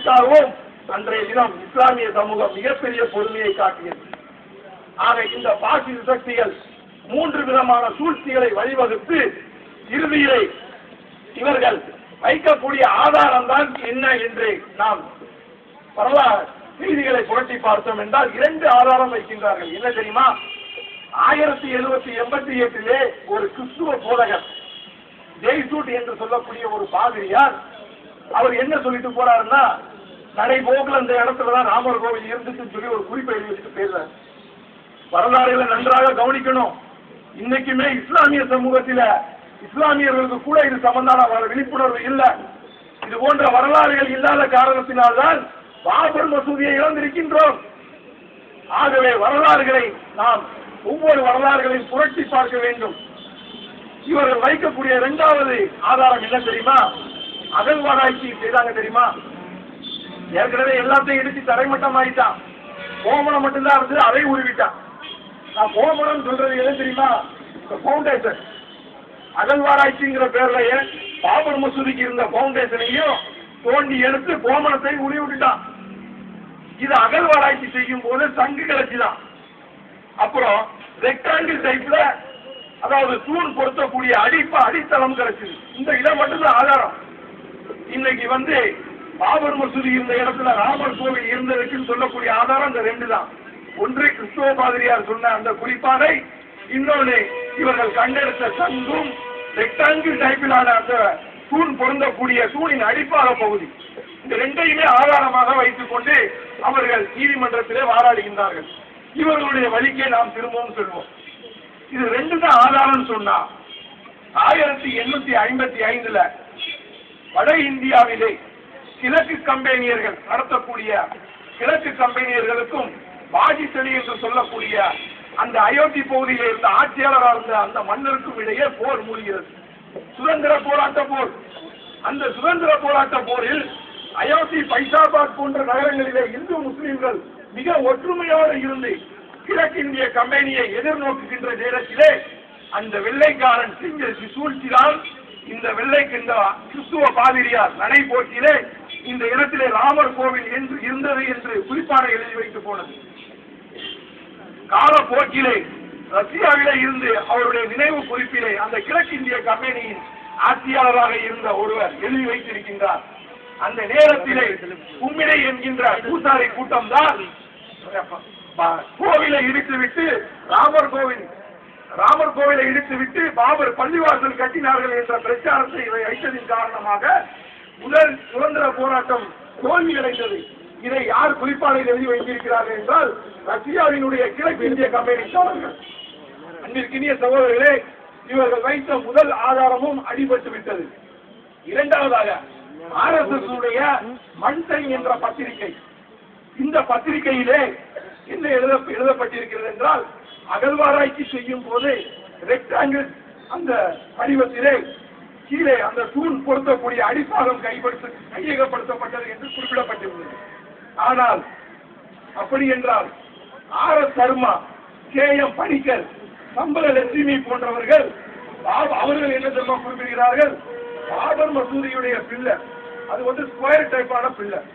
இதற்காகவும் அன்றைய தினம் இஸ்லாமிய சமூகம் மிகப்பெரிய பொறுமையை காட்டியது. ஆக இந்த பாசிச சக்திகள் 3 விதமான சூழ்ச்சிகளை வழிவகுத்து இறுதியிலே இவர்கள் வைக்கக்கூடிய ஆதாரம் தான் என்ன என்று நாம் வரலாறு செய்திகளை புரட்டி பார்த்தோம் என்றால் 2 ஆதாரம் வைக்கின்றார்கள். என்ன தெரியுமா? 1788 ஒரு கிறிஸ்துவ போதகர் ஜெய்சூட் என்று சொல்லக்கூடிய ஒரு பாதிரியார் அவர் என்ன சொல்லிட்டு போறாருன்னா, நடைபோக்கில் அந்த இடத்துலதான் ராமர் கோவில் இருந்துச்சுன்னு சொல்லி ஒரு குறிப்பை எழுதி வச்சுட்டு போயிடுறாரு. வரலாறுகளை நன்றாக கவனிக்கணும். இன்னைக்குமே இஸ்லாமிய சமூகத்தில இஸ்லாமியர்களுக்கு கூட இது சம்பந்தமான விழிப்புணர்வு இல்லை. இது போன்ற வரலாறுகள் இல்லாத காரணத்தினால்தான் பாபர் மசூதியை இழந்திருக்கின்றோம். ஆகவே வரலாறுகளை நாம் ஒவ்வொரு வரலாறுகளையும் புரட்டி பார்க்க வேண்டும். இவர்கள் வைக்கக்கூடிய 2வது ஆதாரம் என்ன தெரியுமா? அகழ்வாராய்ச்சி செய்தாங்க தெரியுமா? ஏற்கனவே எல்லாத்தையும் இடிச்சு தரைமட்டம் ஆயிட்டான். கோமணம் மட்டும்தான் இருந்து அதை உருவிட்டான். நான் கோமணம் சொல்றது எது தெரியுமா? பவுண்டேஷன். அகழ்வாராய்ச்சிங்கிற பேர்லயே பாபர் மசூதிக்கு இருந்த பவுண்டேஷனையும் தோண்டி எடுத்து கோமணத்தை உருவிட்டான். இது அகழ்வாராய்ச்சி செய்யும் போது சங்கு கிடைச்சுதான். அப்புறம் ரெக்டாங்கிள் டைப்ல, அதாவது தூண் பொருத்தக்கூடிய அடித்தளம் கிடைச்சது. இந்த இடம் மட்டும்தான் ஆதாரம். இன்னைக்கு பாபர் மசூதி இருந்த இடத்துல ராமர் கோவில் இருந்ததுக்குன்னு சொல்லக்கூடிய ஆதாரம் இந்த 2 தான். ஒன்று கிறிஸ்துவ பாதிரியார் சொன்ன அந்த குறிப்பானை, இன்னொன்று இவர்கள் கண்டெடுத்த சங்கும் ரெக்டாங்கிள் டைப்பிலான அந்த தூண் பொருந்தக்கூடிய தூணின் அடிப்பாக பகுதி. இந்த 2ஐயுமே ஆதாரமாக வைத்துக் கொண்டு அவர்கள் நீதிமன்றத்திலே வாதாடுகின்றார்கள். இவர்களுடைய வழிக்கே நாம் திரும்பவும் செல்வோம். இது 2 தான் ஆதாரம் சொன்னா 1855 வட இந்தியாவிலே கிழக்கு கம்பெனியர்கள் நடத்தக்கூடிய கிழக்கு கம்பெனியர்களுக்கும் பாஜிசலி என்று சொல்லக்கூடிய அந்த அயோத்தி பகுதியில் இருந்த ஆட்சியாளராக இருந்த அந்த மன்னருக்கும் இடையே போர் மூழ்கிறது. சுதந்திர போராட்ட போர். அந்த சுதந்திர போராட்ட போரில் அயோத்தி, பைசாபாத் போன்ற நகரங்களிலே இந்து முஸ்லிம்கள் மிக ஒற்றுமையோடு இருந்து கிழக்கிந்திய கம்பெனியை எதிர்நோக்குகின்ற நேரத்திலே அந்த வெள்ளைக்காரன் செஞ்ச சூழ்ச்சிதான் இந்த கிறிஸ்துவ பாதிரியார் நடைபோட்டிலே இந்த இடத்திலே ராமர் கோவில் என்று இருந்தது என்று குறிப்பாக எழுதி வைத்து போனது. காலப்போக்கிலே ரஷ்யாவிலே இருந்து அவருடைய நினைவு குறிப்பிலே அந்த கிழக்கிந்திய கம்பெனியின் ஆட்சியாளராக இருந்த ஒருவர் எழுதி வைத்திருக்கின்றார். அந்த நேரத்திலே கும்மிடை என்கின்ற பூசாரி கூட்டம் தான் கோவிலை இடித்துவிட்டு ராமர் கோவிலை இடித்துவிட்டு பாபர் பள்ளிவாசல் கட்டினார்கள் என்ற பிரச்சாரத்தை வைத்ததின் காரணமாக முதல் சுதந்திர போராட்டம் தோல்வி அடைந்தது. இதை யார் குறிப்பாளர் எழுதி வைத்திருக்கிறார்கள் என்றால் ரஷ்யாவினுடைய கிழக்கிந்திய கம்பெனிக்காரர்கள். அன்பிற்கினிய சகோதரர்களே, இவர்கள் வைத்த முதல் ஆதாரமும் அடிபட்டு விட்டது. 2வதாக RSS உடைய மன்சைன் என்ற பத்திரிகை. இந்த பத்திரிகையிலே என்ன எழுதப்பட்டிருக்கிறது என்றால், அகழ்வாராய்ச்சி செய்யும் போது ரெக்டாங்கிள் அந்த வடிவத்திலே கீழே அந்த தூண் பொருத்தக்கூடிய அடிப்பாகம் கையகப்படுத்தப்பட்டது என்று குறிப்பிடப்பட்டிருந்தது. ஆனால் அப்படி என்றால் RS சர்மா, KM பணிக்கர், சம்பள லட்சுமி போன்றவர்கள் அவர்கள் என்ன தெரியுமா குறிப்பிடுகிறார்கள்? பாபர் மசூதியுடைய பில்லர் அது ஸ்கொயர் டைப்பான பில்லர்.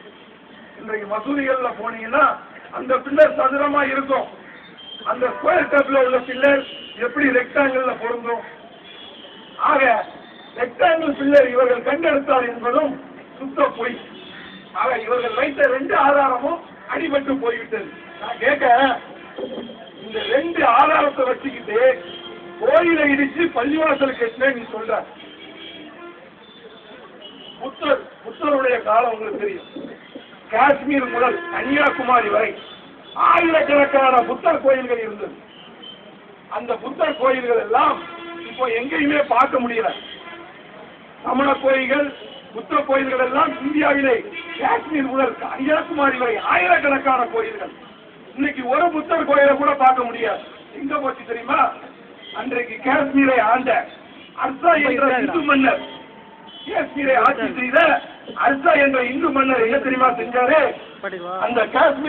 இன்றைக்கு மசூதிகள்ல போனீங்கன்னா அந்த பில்லர் சதுரமா இருக்கும். அந்த ஸ்கொயர் டைப்ல உள்ள பில்லர் எப்படி ரெக்டாங்கிள் பொருந்தும்? ஆக ரெக்டாங்கிள் பில்லர் இவர்கள் கண்டெடுத்தார் என்பதும் சுத்த பொய். ஆக இவர்கள் வைத்த 2 ஆதாரமும் அடிபட்டு போய்விட்டது. நான் கேட்க, இந்த 2 ஆதாரத்தை வச்சுக்கிட்டு கோயிலை இடிச்சு பள்ளிவாசல் கட்டின நீ சொல்ற. புத்தருடைய காலம் உங்களுக்கு தெரியும். காஷ்மீர் முதல் கன்னியாகுமரி வரை ஆயிரக்கணக்கான புத்தர் கோயில்கள் இருந்தது. அந்த புத்தர் கோயில்கள் எல்லாம் இப்போ எங்கேயுமே பார்க்க முடியல. சமண கோயில்கள், புத்த கோயில்கள் எல்லாம் இந்தியாவிலே காஷ்மீர் முதல் கன்னியாகுமரி வரை ஆயிரக்கணக்கான கோயில்கள். இன்னைக்கு ஒரு புத்தர் கோயிலை கூட பார்க்க முடியாது. எங்க போச்சு தெரியுமா? அன்றைக்கு காஷ்மீரை ஆண்ட அர்சா என்ற இந்து மன்னர், காஷ்மீரை ஆட்சி செய்த அர்சா என்ற இந்து மன்னர் என்ன தெரியுமா செஞ்சாரு? அந்த காஷ்மீர்